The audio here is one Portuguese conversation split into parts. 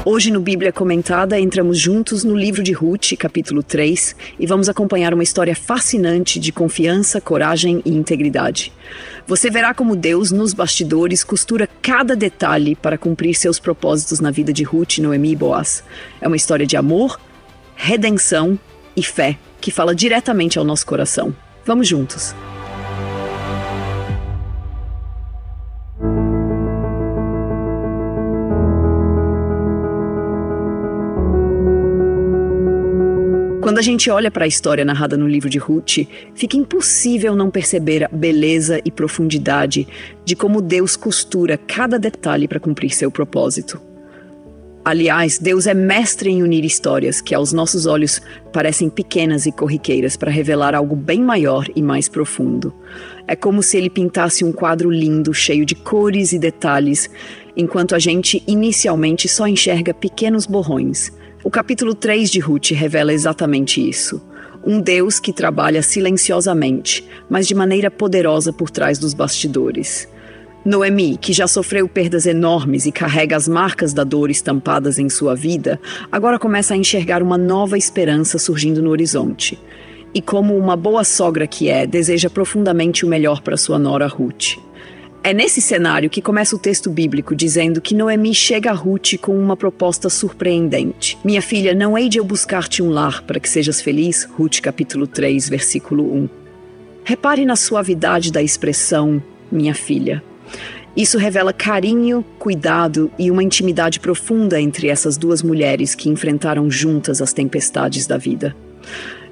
Hoje no Bíblia Comentada entramos juntos no livro de Ruth, capítulo 3, e vamos acompanhar uma história fascinante de confiança, coragem e integridade. Você verá como Deus, nos bastidores, costura cada detalhe para cumprir seus propósitos na vida de Ruth, Noemi e Boaz. É uma história de amor, redenção e fé, que fala diretamente ao nosso coração. Vamos juntos! Quando a gente olha para a história narrada no livro de Ruth, fica impossível não perceber a beleza e profundidade de como Deus costura cada detalhe para cumprir seu propósito. Aliás, Deus é mestre em unir histórias que aos nossos olhos parecem pequenas e corriqueiras para revelar algo bem maior e mais profundo. É como se ele pintasse um quadro lindo, cheio de cores e detalhes, enquanto a gente inicialmente só enxerga pequenos borrões. O capítulo 3 de Ruth revela exatamente isso. Um Deus que trabalha silenciosamente, mas de maneira poderosa por trás dos bastidores. Noemi, que já sofreu perdas enormes e carrega as marcas da dor estampadas em sua vida, agora começa a enxergar uma nova esperança surgindo no horizonte. E como uma boa sogra que é, deseja profundamente o melhor para sua nora Ruth. É nesse cenário que começa o texto bíblico dizendo que Noemi chega a Ruth com uma proposta surpreendente. Minha filha, não hei de eu buscar-te um lar para que sejas feliz? Ruth capítulo 3, versículo 1. Repare na suavidade da expressão, minha filha. Isso revela carinho, cuidado e uma intimidade profunda entre essas duas mulheres que enfrentaram juntas as tempestades da vida.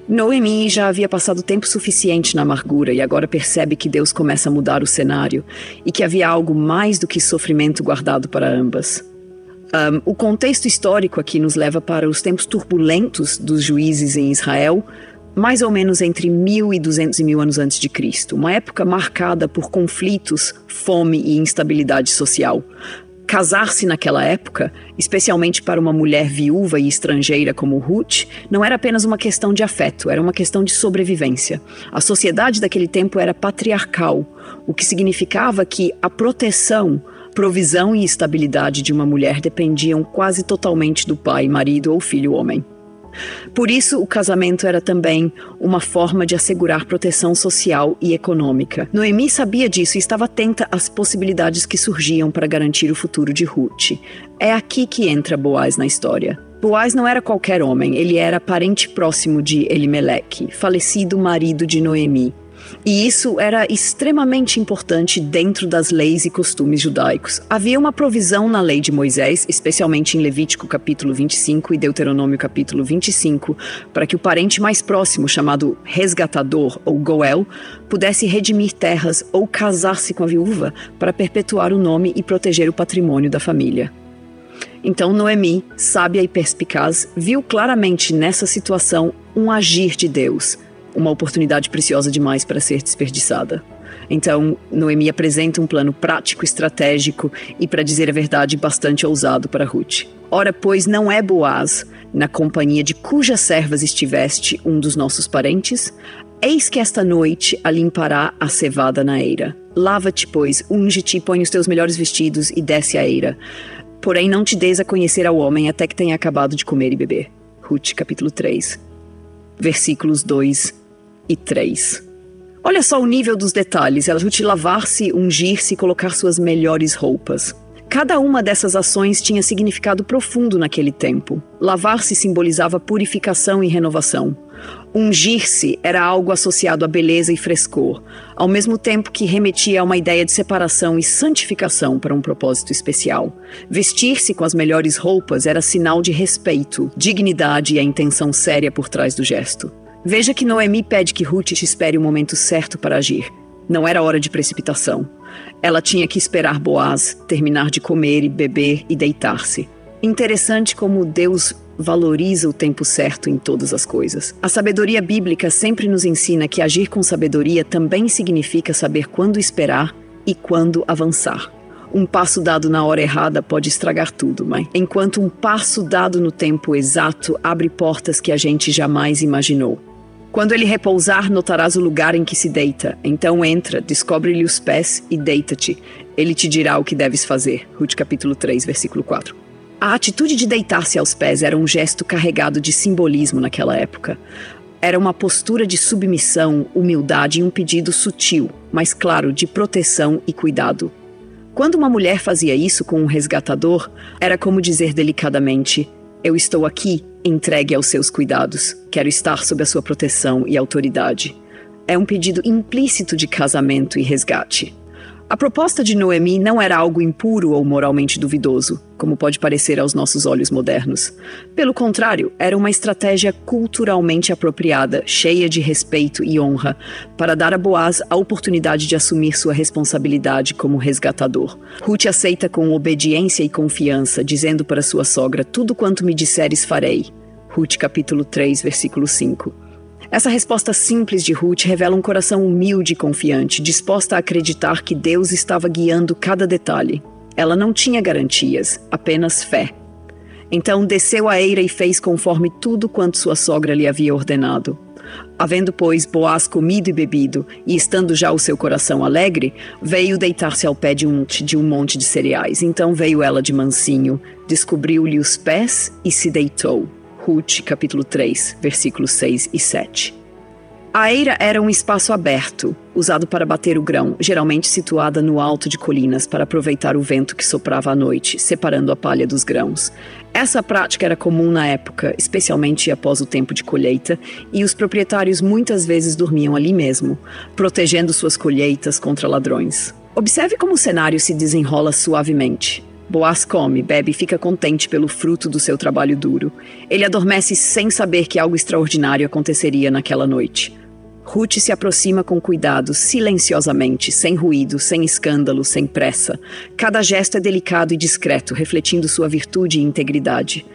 Noemi já havia passado tempo suficiente na amargura e agora percebe que Deus começa a mudar o cenário e que havia algo mais do que sofrimento guardado para ambas. O contexto histórico aqui nos leva para os tempos turbulentos dos juízes em Israel, mais ou menos entre 1000 e 200 e 1000 anos antes de Cristo, uma época marcada por conflitos, fome e instabilidade social. Casar-se naquela época, especialmente para uma mulher viúva e estrangeira como Ruth, não era apenas uma questão de afeto, era uma questão de sobrevivência. A sociedade daquele tempo era patriarcal, o que significava que a proteção, provisão e estabilidade de uma mulher dependiam quase totalmente do pai, marido ou filho homem. Por isso, o casamento era também uma forma de assegurar proteção social e econômica. Noemi sabia disso e estava atenta às possibilidades que surgiam para garantir o futuro de Ruth. É aqui que entra Boaz na história. Boaz não era qualquer homem, ele era parente próximo de Elimeleque, falecido marido de Noemi. E isso era extremamente importante dentro das leis e costumes judaicos. Havia uma provisão na lei de Moisés, especialmente em Levítico capítulo 25 e Deuteronômio capítulo 25, para que o parente mais próximo, chamado resgatador ou goel, pudesse redimir terras ou casar-se com a viúva para perpetuar o nome e proteger o patrimônio da família. Então Noemi, sábia e perspicaz, viu claramente nessa situação um agir de Deus, uma oportunidade preciosa demais para ser desperdiçada. Então, Noemi apresenta um plano prático, estratégico e, para dizer a verdade, bastante ousado para Ruth. Ora, pois, não é Boaz, na companhia de cujas servas estiveste um dos nossos parentes? Eis que esta noite a limpará a cevada na eira. Lava-te, pois, unge-te, põe os teus melhores vestidos e desce a eira. Porém, não te des a conhecer ao homem até que tenha acabado de comer e beber. Ruth, capítulo 3, versículos 2 e 3. Olha só o nível dos detalhes. Ela Ruth lavar-se, ungir-se e colocar suas melhores roupas. Cada uma dessas ações tinha significado profundo naquele tempo. Lavar-se simbolizava purificação e renovação. Ungir-se era algo associado à beleza e frescor, ao mesmo tempo que remetia a uma ideia de separação e santificação para um propósito especial. Vestir-se com as melhores roupas era sinal de respeito, dignidade e a intenção séria por trás do gesto. Veja que Noemi pede que Ruth espere o momento certo para agir. Não era hora de precipitação. Ela tinha que esperar Boaz terminar de comer e beber e deitar-se. Interessante como Deus valoriza o tempo certo em todas as coisas. A sabedoria bíblica sempre nos ensina que agir com sabedoria também significa saber quando esperar e quando avançar. Um passo dado na hora errada pode estragar tudo, enquanto um passo dado no tempo exato abre portas que a gente jamais imaginou. Quando ele repousar, notarás o lugar em que se deita. Então entra, descobre-lhe os pés e deita-te. Ele te dirá o que deves fazer. Ruth capítulo 3, versículo 4. A atitude de deitar-se aos pés era um gesto carregado de simbolismo naquela época. Era uma postura de submissão, humildade e um pedido sutil, mas claro, de proteção e cuidado. Quando uma mulher fazia isso com um resgatador, era como dizer delicadamente: eu estou aqui, entregue aos seus cuidados. Quero estar sob a sua proteção e autoridade. É um pedido implícito de casamento e resgate. A proposta de Noemi não era algo impuro ou moralmente duvidoso, como pode parecer aos nossos olhos modernos. Pelo contrário, era uma estratégia culturalmente apropriada, cheia de respeito e honra, para dar a Boaz a oportunidade de assumir sua responsabilidade como resgatador. Ruth aceita com obediência e confiança, dizendo para sua sogra: tudo quanto me disseres farei. Ruth capítulo 3, versículo 5. Essa resposta simples de Ruth revela um coração humilde e confiante, disposta a acreditar que Deus estava guiando cada detalhe. Ela não tinha garantias, apenas fé. Então desceu a eira e fez conforme tudo quanto sua sogra lhe havia ordenado. Havendo, pois, Boaz comido e bebido, e estando já o seu coração alegre, veio deitar-se ao pé de um monte de cereais. Então veio ela de mansinho, descobriu-lhe os pés e se deitou. Ruth, capítulo 3, versículos 6 e 7. A eira era um espaço aberto, usado para bater o grão, geralmente situada no alto de colinas para aproveitar o vento que soprava à noite, separando a palha dos grãos. Essa prática era comum na época, especialmente após o tempo de colheita, e os proprietários muitas vezes dormiam ali mesmo, protegendo suas colheitas contra ladrões. Observe como o cenário se desenrola suavemente. Boaz come, bebe e fica contente pelo fruto do seu trabalho duro. Ele adormece sem saber que algo extraordinário aconteceria naquela noite. Ruth se aproxima com cuidado, silenciosamente, sem ruído, sem escândalo, sem pressa. Cada gesto é delicado e discreto, refletindo sua virtude e integridade.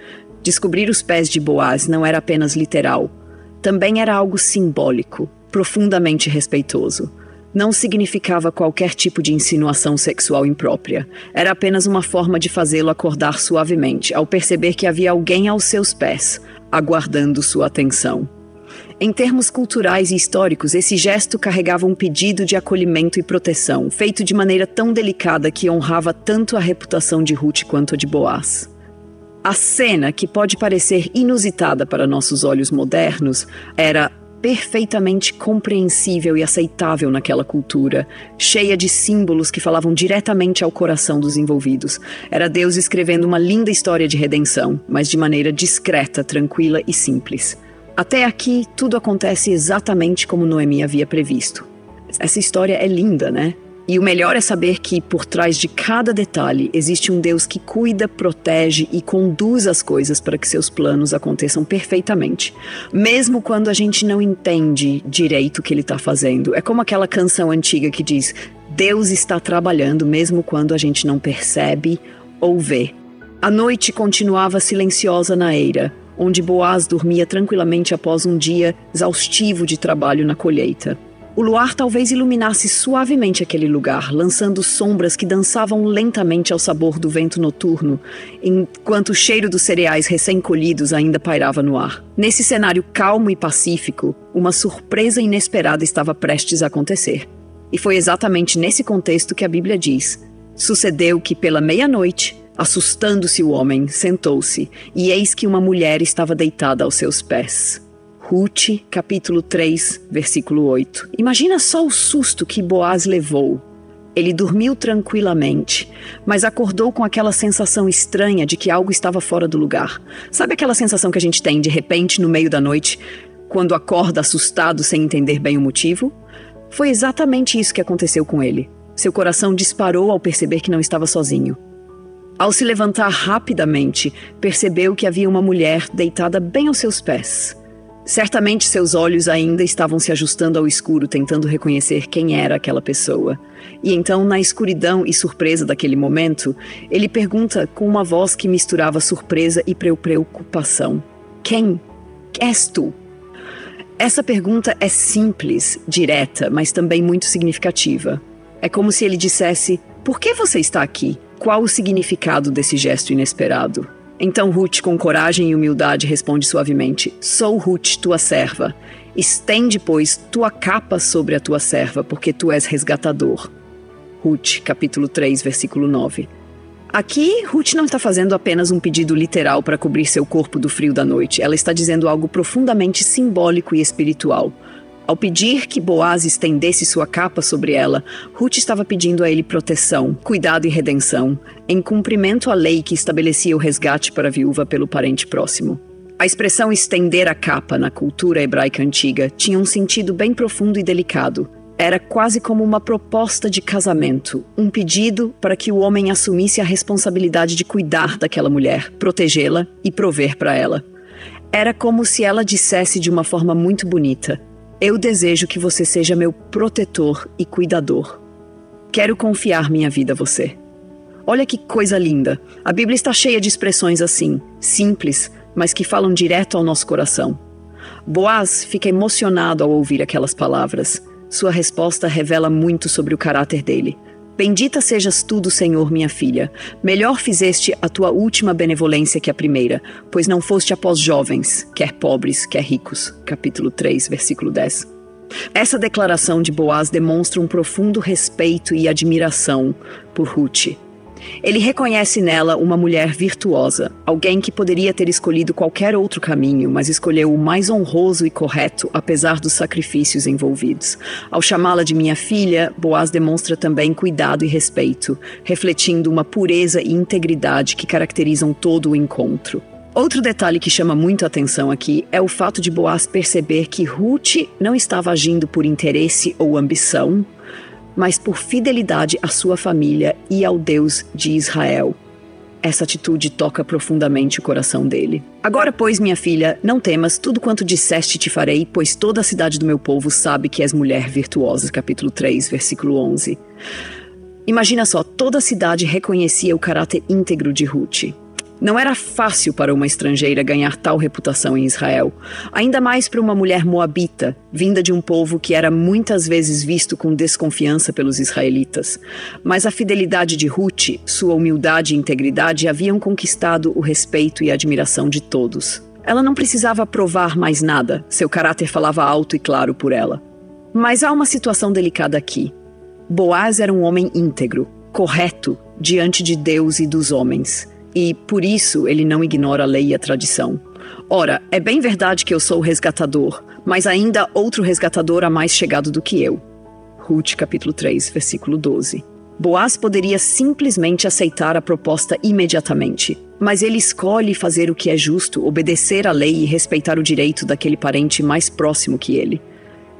Descobrir os pés de Boaz não era apenas literal. Também era algo simbólico, profundamente respeitoso. Não significava qualquer tipo de insinuação sexual imprópria. Era apenas uma forma de fazê-lo acordar suavemente, ao perceber que havia alguém aos seus pés, aguardando sua atenção. Em termos culturais e históricos, esse gesto carregava um pedido de acolhimento e proteção, feito de maneira tão delicada que honrava tanto a reputação de Ruth quanto a de Boaz. A cena, que pode parecer inusitada para nossos olhos modernos, era perfeitamente compreensível e aceitável naquela cultura, cheia de símbolos que falavam diretamente ao coração dos envolvidos. Era Deus escrevendo uma linda história de redenção, mas de maneira discreta, tranquila e simples. Até aqui, tudo acontece exatamente como Noemi havia previsto. Essa história é linda, né? E o melhor é saber que, por trás de cada detalhe, existe um Deus que cuida, protege e conduz as coisas para que seus planos aconteçam perfeitamente. Mesmo quando a gente não entende direito o que ele está fazendo. É como aquela canção antiga que diz: Deus está trabalhando mesmo quando a gente não percebe ou vê. A noite continuava silenciosa na eira, onde Boaz dormia tranquilamente após um dia exaustivo de trabalho na colheita. O luar talvez iluminasse suavemente aquele lugar, lançando sombras que dançavam lentamente ao sabor do vento noturno, enquanto o cheiro dos cereais recém-colhidos ainda pairava no ar. Nesse cenário calmo e pacífico, uma surpresa inesperada estava prestes a acontecer. E foi exatamente nesse contexto que a Bíblia diz: sucedeu que pela meia-noite, assustando-se o homem, sentou-se, e eis que uma mulher estava deitada aos seus pés. Ruth, capítulo 3, versículo 8. Imagina só o susto que Boaz levou. Ele dormiu tranquilamente, mas acordou com aquela sensação estranha de que algo estava fora do lugar. Sabe aquela sensação que a gente tem de repente no meio da noite, quando acorda assustado sem entender bem o motivo? Foi exatamente isso que aconteceu com ele. Seu coração disparou ao perceber que não estava sozinho. Ao se levantar rapidamente, percebeu que havia uma mulher deitada bem aos seus pés. Certamente seus olhos ainda estavam se ajustando ao escuro, tentando reconhecer quem era aquela pessoa. E então, na escuridão e surpresa daquele momento, ele pergunta com uma voz que misturava surpresa e preocupação: Quem és tu? Essa pergunta é simples, direta, mas também muito significativa. É como se ele dissesse: por que você está aqui? Qual o significado desse gesto inesperado? Então Ruth, com coragem e humildade, responde suavemente: sou Ruth, tua serva. Estende, pois, tua capa sobre a tua serva, porque tu és resgatador. Ruth, capítulo 3, versículo 9. Aqui, Ruth não está fazendo apenas um pedido literal para cobrir seu corpo do frio da noite. Ela está dizendo algo profundamente simbólico e espiritual. Ao pedir que Boaz estendesse sua capa sobre ela, Ruth estava pedindo a ele proteção, cuidado e redenção, em cumprimento à lei que estabelecia o resgate para a viúva pelo parente próximo. A expressão estender a capa na cultura hebraica antiga tinha um sentido bem profundo e delicado. Era quase como uma proposta de casamento, um pedido para que o homem assumisse a responsabilidade de cuidar daquela mulher, protegê-la e prover para ela. Era como se ela dissesse de uma forma muito bonita: eu desejo que você seja meu protetor e cuidador. Quero confiar minha vida a você. Olha que coisa linda! A Bíblia está cheia de expressões assim, simples, mas que falam direto ao nosso coração. Boaz fica emocionado ao ouvir aquelas palavras. Sua resposta revela muito sobre o caráter dele. Bendita sejas tu do Senhor, minha filha. Melhor fizeste a tua última benevolência que a primeira, pois não foste após jovens, quer pobres, quer ricos. Capítulo 3, versículo 10. Essa declaração de Boaz demonstra um profundo respeito e admiração por Ruth. Ele reconhece nela uma mulher virtuosa, alguém que poderia ter escolhido qualquer outro caminho, mas escolheu o mais honroso e correto, apesar dos sacrifícios envolvidos. Ao chamá-la de minha filha, Boaz demonstra também cuidado e respeito, refletindo uma pureza e integridade que caracterizam todo o encontro. Outro detalhe que chama muito a atenção aqui é o fato de Boaz perceber que Ruth não estava agindo por interesse ou ambição, mas por fidelidade à sua família e ao Deus de Israel. Essa atitude toca profundamente o coração dele. Agora, pois, minha filha, não temas, tudo quanto disseste te farei, pois toda a cidade do meu povo sabe que és mulher virtuosa. Capítulo 3, versículo 11. Imagina só, toda a cidade reconhecia o caráter íntegro de Ruth. Não era fácil para uma estrangeira ganhar tal reputação em Israel, ainda mais para uma mulher moabita, vinda de um povo que era muitas vezes visto com desconfiança pelos israelitas. Mas a fidelidade de Ruth, sua humildade e integridade haviam conquistado o respeito e a admiração de todos. Ela não precisava provar mais nada, seu caráter falava alto e claro por ela. Mas há uma situação delicada aqui. Boaz era um homem íntegro, correto, diante de Deus e dos homens. E, por isso, ele não ignora a lei e a tradição. Ora, é bem verdade que eu sou o resgatador, mas ainda outro resgatador há mais chegado do que eu. Ruth, capítulo 3, versículo 12. Boaz poderia simplesmente aceitar a proposta imediatamente, mas ele escolhe fazer o que é justo, obedecer à lei e respeitar o direito daquele parente mais próximo que ele.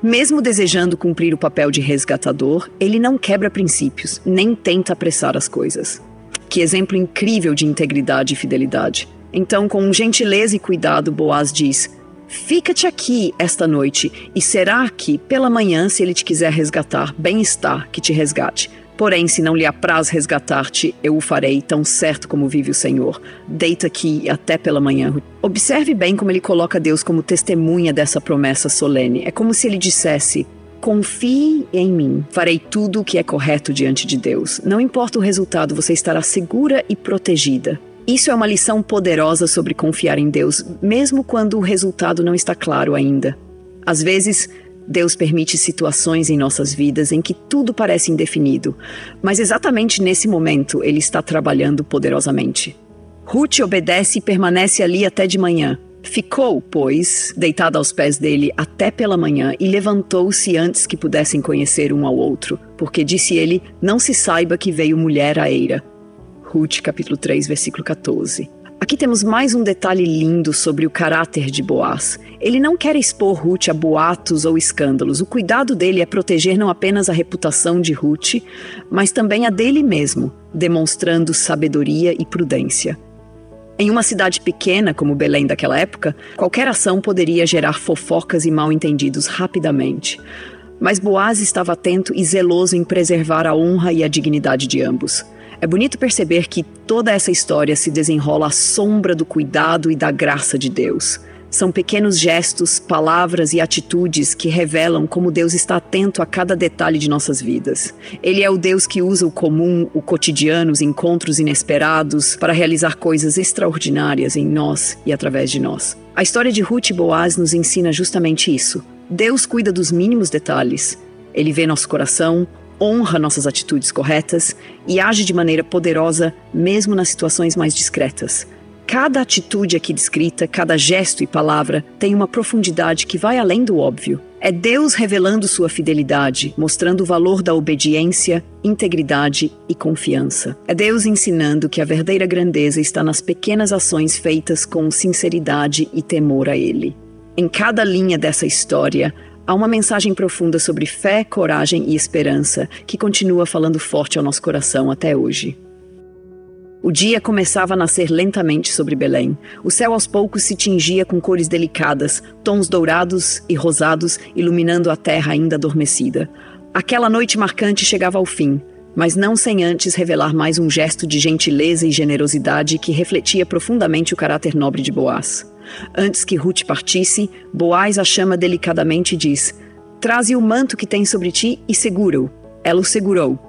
Mesmo desejando cumprir o papel de resgatador, ele não quebra princípios, nem tenta apressar as coisas. Que exemplo incrível de integridade e fidelidade. Então, com gentileza e cuidado, Boaz diz: fica-te aqui esta noite, e será que, pela manhã, se ele te quiser resgatar, bem está que te resgate. Porém, se não lhe apraz resgatar-te, eu o farei, tão certo como vive o Senhor. Deita aqui até pela manhã. Observe bem como ele coloca Deus como testemunha dessa promessa solene. É como se ele dissesse: confie em mim, farei tudo o que é correto diante de Deus. Não importa o resultado, você estará segura e protegida. Isso é uma lição poderosa sobre confiar em Deus, mesmo quando o resultado não está claro ainda. Às vezes, Deus permite situações em nossas vidas em que tudo parece indefinido, mas exatamente nesse momento Ele está trabalhando poderosamente. Ruth obedece e permanece ali até de manhã. Ficou, pois, deitada aos pés dele até pela manhã e levantou-se antes que pudessem conhecer um ao outro, porque disse ele: não se saiba que veio mulher à eira. Ruth, capítulo 3, versículo 14. Aqui temos mais um detalhe lindo sobre o caráter de Boaz. Ele não quer expor Ruth a boatos ou escândalos. O cuidado dele é proteger não apenas a reputação de Ruth, mas também a dele mesmo, demonstrando sabedoria e prudência. Em uma cidade pequena como Belém daquela época, qualquer ação poderia gerar fofocas e mal-entendidos rapidamente. Mas Boaz estava atento e zeloso em preservar a honra e a dignidade de ambos. É bonito perceber que toda essa história se desenrola à sombra do cuidado e da graça de Deus. São pequenos gestos, palavras e atitudes que revelam como Deus está atento a cada detalhe de nossas vidas. Ele é o Deus que usa o comum, o cotidiano, os encontros inesperados para realizar coisas extraordinárias em nós e através de nós. A história de Ruth e Boaz nos ensina justamente isso. Deus cuida dos mínimos detalhes. Ele vê nosso coração, honra nossas atitudes corretas e age de maneira poderosa mesmo nas situações mais discretas. Cada atitude aqui descrita, cada gesto e palavra tem uma profundidade que vai além do óbvio. É Deus revelando sua fidelidade, mostrando o valor da obediência, integridade e confiança. É Deus ensinando que a verdadeira grandeza está nas pequenas ações feitas com sinceridade e temor a Ele. Em cada linha dessa história, há uma mensagem profunda sobre fé, coragem e esperança que continua falando forte ao nosso coração até hoje. O dia começava a nascer lentamente sobre Belém. O céu aos poucos se tingia com cores delicadas, tons dourados e rosados iluminando a terra ainda adormecida. Aquela noite marcante chegava ao fim, mas não sem antes revelar mais um gesto de gentileza e generosidade que refletia profundamente o caráter nobre de Boaz. Antes que Ruth partisse, Boaz a chama delicadamente e diz: "Traze o manto que tens sobre ti e segura-o." Ela o segurou.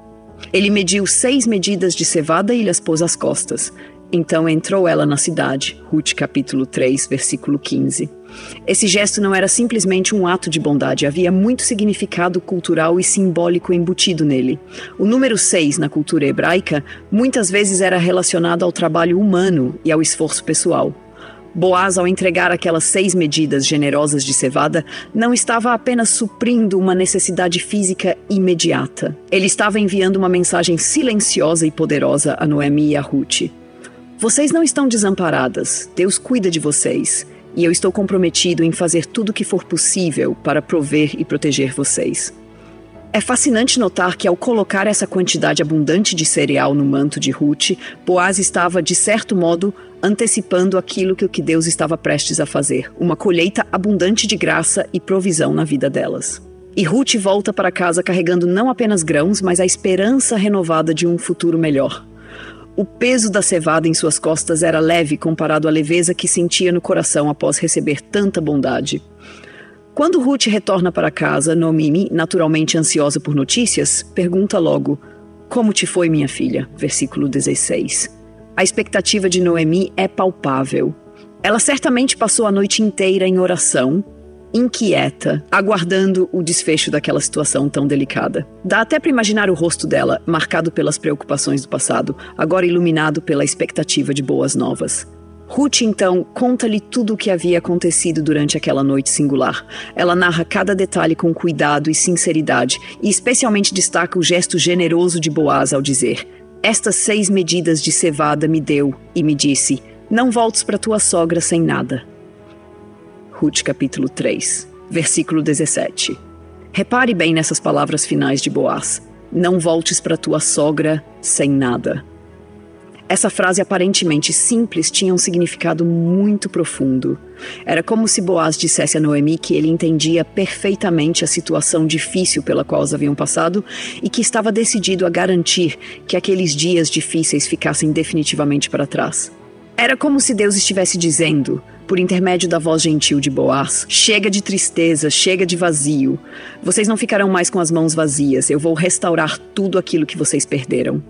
Ele mediu 6 medidas de cevada e lhes pôs às costas. Então entrou ela na cidade. Ruth capítulo 3, versículo 15. Esse gesto não era simplesmente um ato de bondade, havia muito significado cultural e simbólico embutido nele. O número 6 na cultura hebraica muitas vezes era relacionado ao trabalho humano e ao esforço pessoal. Boaz, ao entregar aquelas 6 medidas generosas de cevada, não estava apenas suprindo uma necessidade física imediata. Ele estava enviando uma mensagem silenciosa e poderosa a Noemi e a Ruth. Vocês não estão desamparadas, Deus cuida de vocês, e eu estou comprometido em fazer tudo o que for possível para prover e proteger vocês. É fascinante notar que ao colocar essa quantidade abundante de cereal no manto de Ruth, Boaz estava, de certo modo, antecipando aquilo que Deus estava prestes a fazer, uma colheita abundante de graça e provisão na vida delas. E Ruth volta para casa carregando não apenas grãos, mas a esperança renovada de um futuro melhor. O peso da cevada em suas costas era leve comparado à leveza que sentia no coração após receber tanta bondade. Quando Ruth retorna para casa, Noemi, naturalmente ansiosa por notícias, pergunta logo: "Como te foi, minha filha?" Versículo 16. A expectativa de Noemi é palpável. Ela certamente passou a noite inteira em oração, inquieta, aguardando o desfecho daquela situação tão delicada. Dá até para imaginar o rosto dela, marcado pelas preocupações do passado, agora iluminado pela expectativa de boas novas. Ruth, então, conta-lhe tudo o que havia acontecido durante aquela noite singular. Ela narra cada detalhe com cuidado e sinceridade, e especialmente destaca o gesto generoso de Boaz ao dizer: "Estas 6 medidas de cevada me deu, e me disse, não voltes para tua sogra sem nada." Ruth capítulo 3, versículo 17. Repare bem nessas palavras finais de Boaz: "Não voltes para tua sogra sem nada." Essa frase aparentemente simples tinha um significado muito profundo. Era como se Boaz dissesse a Noemi que ele entendia perfeitamente a situação difícil pela qual eles haviam passado e que estava decidido a garantir que aqueles dias difíceis ficassem definitivamente para trás. Era como se Deus estivesse dizendo, por intermédio da voz gentil de Boaz: "Chega de tristeza, chega de vazio. Vocês não ficarão mais com as mãos vazias. Eu vou restaurar tudo aquilo que vocês perderam."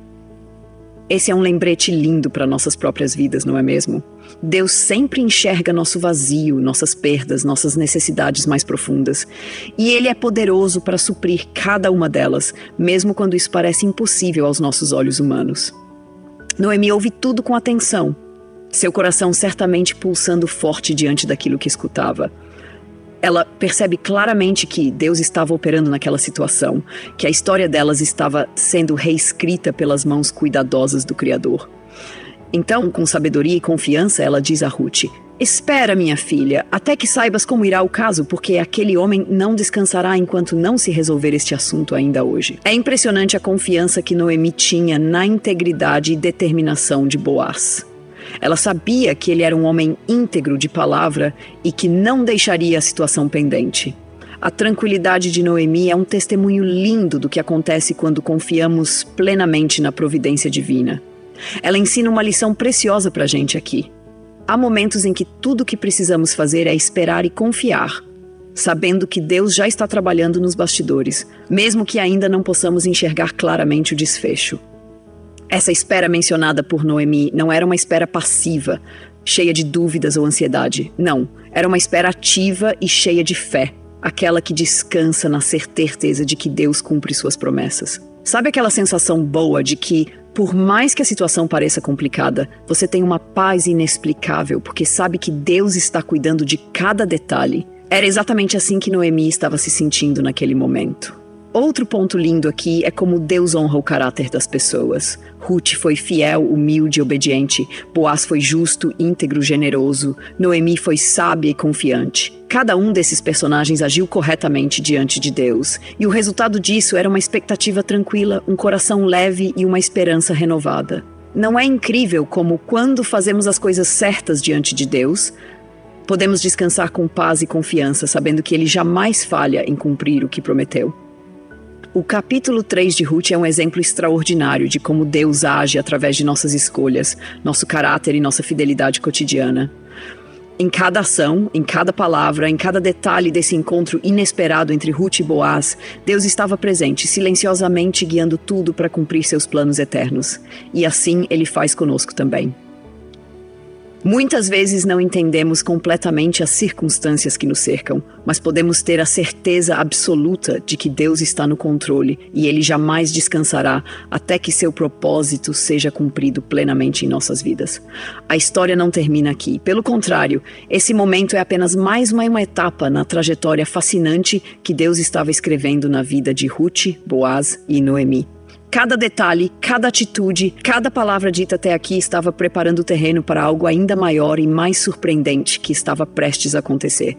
Esse é um lembrete lindo para nossas próprias vidas, não é mesmo? Deus sempre enxerga nosso vazio, nossas perdas, nossas necessidades mais profundas. E Ele é poderoso para suprir cada uma delas, mesmo quando isso parece impossível aos nossos olhos humanos. Noemi ouve tudo com atenção, seu coração certamente pulsando forte diante daquilo que escutava. Ela percebe claramente que Deus estava operando naquela situação, que a história delas estava sendo reescrita pelas mãos cuidadosas do Criador. Então, com sabedoria e confiança, ela diz a Ruth: "Espera, minha filha, até que saibas como irá o caso, porque aquele homem não descansará enquanto não se resolver este assunto ainda hoje." É impressionante a confiança que Noemi tinha na integridade e determinação de Boaz. Ela sabia que ele era um homem íntegro de palavra e que não deixaria a situação pendente. A tranquilidade de Noemi é um testemunho lindo do que acontece quando confiamos plenamente na providência divina. Ela ensina uma lição preciosa para a gente aqui. Há momentos em que tudo o que precisamos fazer é esperar e confiar, sabendo que Deus já está trabalhando nos bastidores, mesmo que ainda não possamos enxergar claramente o desfecho. Essa espera mencionada por Noemi não era uma espera passiva, cheia de dúvidas ou ansiedade. Não, era uma espera ativa e cheia de fé. aquela que descansa na certeza de que Deus cumpre suas promessas. Sabe aquela sensação boa de que, por mais que a situação pareça complicada, você tem uma paz inexplicável porque sabe que Deus está cuidando de cada detalhe? Era exatamente assim que Noemi estava se sentindo naquele momento. Outro ponto lindo aqui é como Deus honra o caráter das pessoas. Ruth foi fiel, humilde e obediente. Boaz foi justo, íntegro, generoso. Noemi foi sábia e confiante. Cada um desses personagens agiu corretamente diante de Deus. E o resultado disso era uma expectativa tranquila, um coração leve e uma esperança renovada. Não é incrível como, quando fazemos as coisas certas diante de Deus, podemos descansar com paz e confiança, sabendo que Ele jamais falha em cumprir o que prometeu? O capítulo 3 de Ruth é um exemplo extraordinário de como Deus age através de nossas escolhas, nosso caráter e nossa fidelidade cotidiana. Em cada ação, em cada palavra, em cada detalhe desse encontro inesperado entre Ruth e Boaz, Deus estava presente, silenciosamente guiando tudo para cumprir seus planos eternos. E assim Ele faz conosco também. Muitas vezes não entendemos completamente as circunstâncias que nos cercam, mas podemos ter a certeza absoluta de que Deus está no controle e Ele jamais descansará até que seu propósito seja cumprido plenamente em nossas vidas. A história não termina aqui. Pelo contrário, esse momento é apenas mais uma etapa na trajetória fascinante que Deus estava escrevendo na vida de Ruth, Boaz e Noemi. Cada detalhe, cada atitude, cada palavra dita até aqui estava preparando o terreno para algo ainda maior e mais surpreendente que estava prestes a acontecer.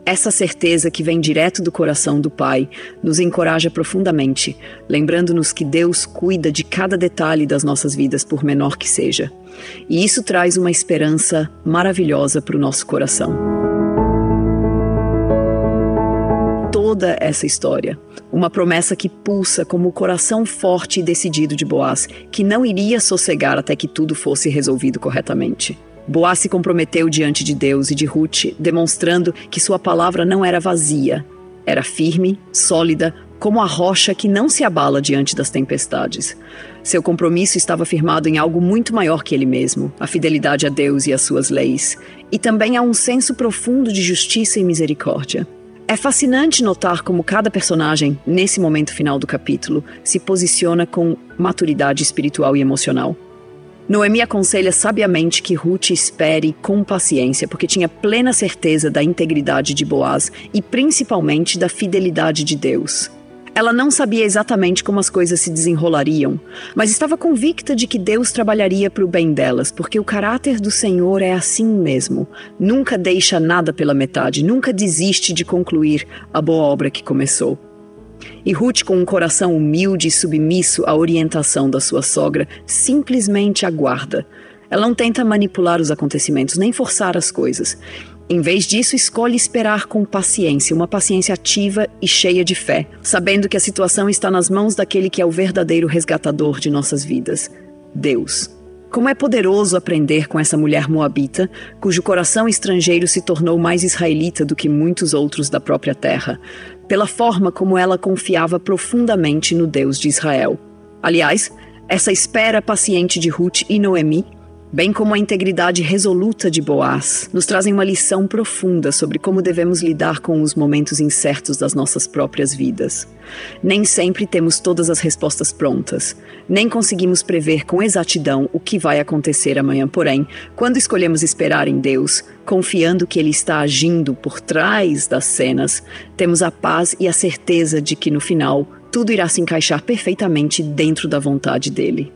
Essa certeza que vem direto do coração do Pai nos encoraja profundamente, lembrando-nos que Deus cuida de cada detalhe das nossas vidas, por menor que seja. E isso traz uma esperança maravilhosa para o nosso coração. Toda essa história, uma promessa que pulsa como o coração forte e decidido de Boaz, que não iria sossegar até que tudo fosse resolvido corretamente. Boaz se comprometeu diante de Deus e de Ruth, demonstrando que sua palavra não era vazia, era firme, sólida, como a rocha que não se abala diante das tempestades. Seu compromisso estava firmado em algo muito maior que ele mesmo, a fidelidade a Deus e às suas leis, e também a um senso profundo de justiça e misericórdia. É fascinante notar como cada personagem, nesse momento final do capítulo, se posiciona com maturidade espiritual e emocional. Noemi aconselha sabiamente que Ruth espere com paciência, porque tinha plena certeza da integridade de Boaz e principalmente da fidelidade de Deus. Ela não sabia exatamente como as coisas se desenrolariam, mas estava convicta de que Deus trabalharia para o bem delas, porque o caráter do Senhor é assim mesmo. Nunca deixa nada pela metade, nunca desiste de concluir a boa obra que começou. E Ruth, com um coração humilde e submisso à orientação da sua sogra, simplesmente aguarda. Ela não tenta manipular os acontecimentos, nem forçar as coisas. Em vez disso, escolhe esperar com paciência, uma paciência ativa e cheia de fé, sabendo que a situação está nas mãos daquele que é o verdadeiro resgatador de nossas vidas, Deus. Como é poderoso aprender com essa mulher moabita, cujo coração estrangeiro se tornou mais israelita do que muitos outros da própria terra, pela forma como ela confiava profundamente no Deus de Israel. Aliás, essa espera paciente de Ruth e Noemi, bem como a integridade resoluta de Boaz, nos trazem uma lição profunda sobre como devemos lidar com os momentos incertos das nossas próprias vidas. Nem sempre temos todas as respostas prontas, nem conseguimos prever com exatidão o que vai acontecer amanhã. Porém, quando escolhemos esperar em Deus, confiando que Ele está agindo por trás das cenas, temos a paz e a certeza de que no final tudo irá se encaixar perfeitamente dentro da vontade dEle.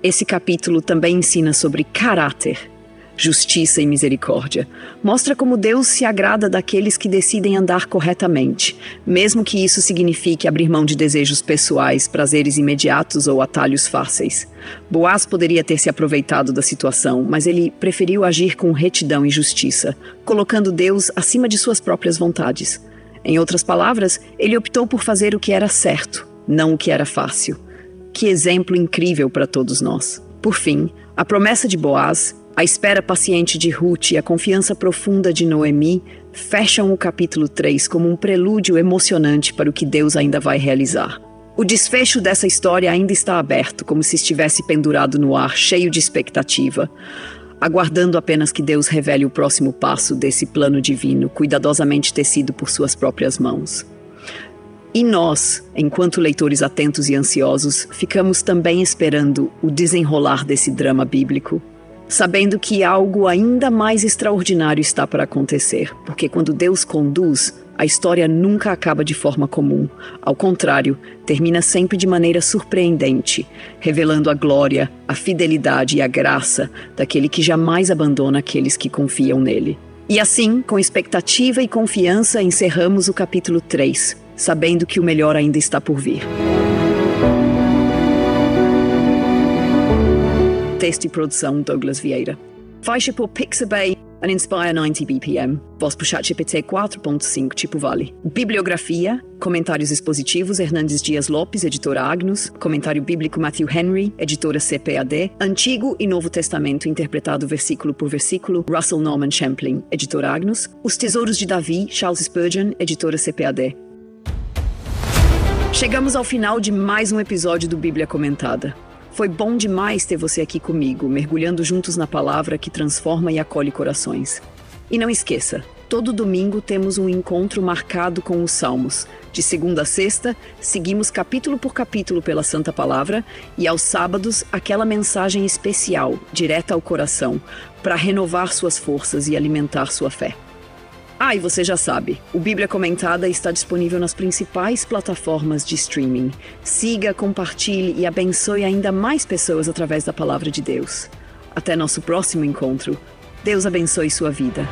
Esse capítulo também ensina sobre caráter, justiça e misericórdia. Mostra como Deus se agrada daqueles que decidem andar corretamente, mesmo que isso signifique abrir mão de desejos pessoais, prazeres imediatos ou atalhos fáceis. Boaz poderia ter se aproveitado da situação, mas ele preferiu agir com retidão e justiça, colocando Deus acima de suas próprias vontades. Em outras palavras, ele optou por fazer o que era certo, não o que era fácil. Que exemplo incrível para todos nós. Por fim, a promessa de Boaz, a espera paciente de Ruth e a confiança profunda de Noemi fecham o capítulo 3 como um prelúdio emocionante para o que Deus ainda vai realizar. O desfecho dessa história ainda está aberto, como se estivesse pendurado no ar, cheio de expectativa. aguardando apenas que Deus revele o próximo passo desse plano divino, cuidadosamente tecido por suas próprias mãos. E nós, enquanto leitores atentos e ansiosos, ficamos também esperando o desenrolar desse drama bíblico, sabendo que algo ainda mais extraordinário está para acontecer, porque quando Deus conduz, a história nunca acaba de forma comum. Ao contrário, termina sempre de maneira surpreendente, revelando a glória, a fidelidade e a graça daquele que jamais abandona aqueles que confiam nele. E assim, com expectativa e confiança, encerramos o capítulo 3, sabendo que o melhor ainda está por vir. Texto e produção Douglas Vieira. Faixa por Pixabay and Inspire 90 BPM. Voz por ChatGPT 4.5 tipo Vale. Bibliografia, comentários expositivos Hernandes Dias Lopes, editora Agnus. Comentário bíblico Matthew Henry, editora CPAD. Antigo e Novo Testamento interpretado versículo por versículo Russell Norman Champlin, editora Agnus. Os Tesouros de Davi, Charles Spurgeon, editora CPAD. Chegamos ao final de mais um episódio do Bíblia Comentada. Foi bom demais ter você aqui comigo, mergulhando juntos na palavra que transforma e acolhe corações. E não esqueça, todo domingo temos um encontro marcado com os Salmos. De segunda a sexta, seguimos capítulo por capítulo pela Santa Palavra e aos sábados, aquela mensagem especial, direta ao coração, para renovar suas forças e alimentar sua fé. E você já sabe, o Bíblia Comentada está disponível nas principais plataformas de streaming. Siga, compartilhe e abençoe ainda mais pessoas através da Palavra de Deus. Até nosso próximo encontro. Deus abençoe sua vida.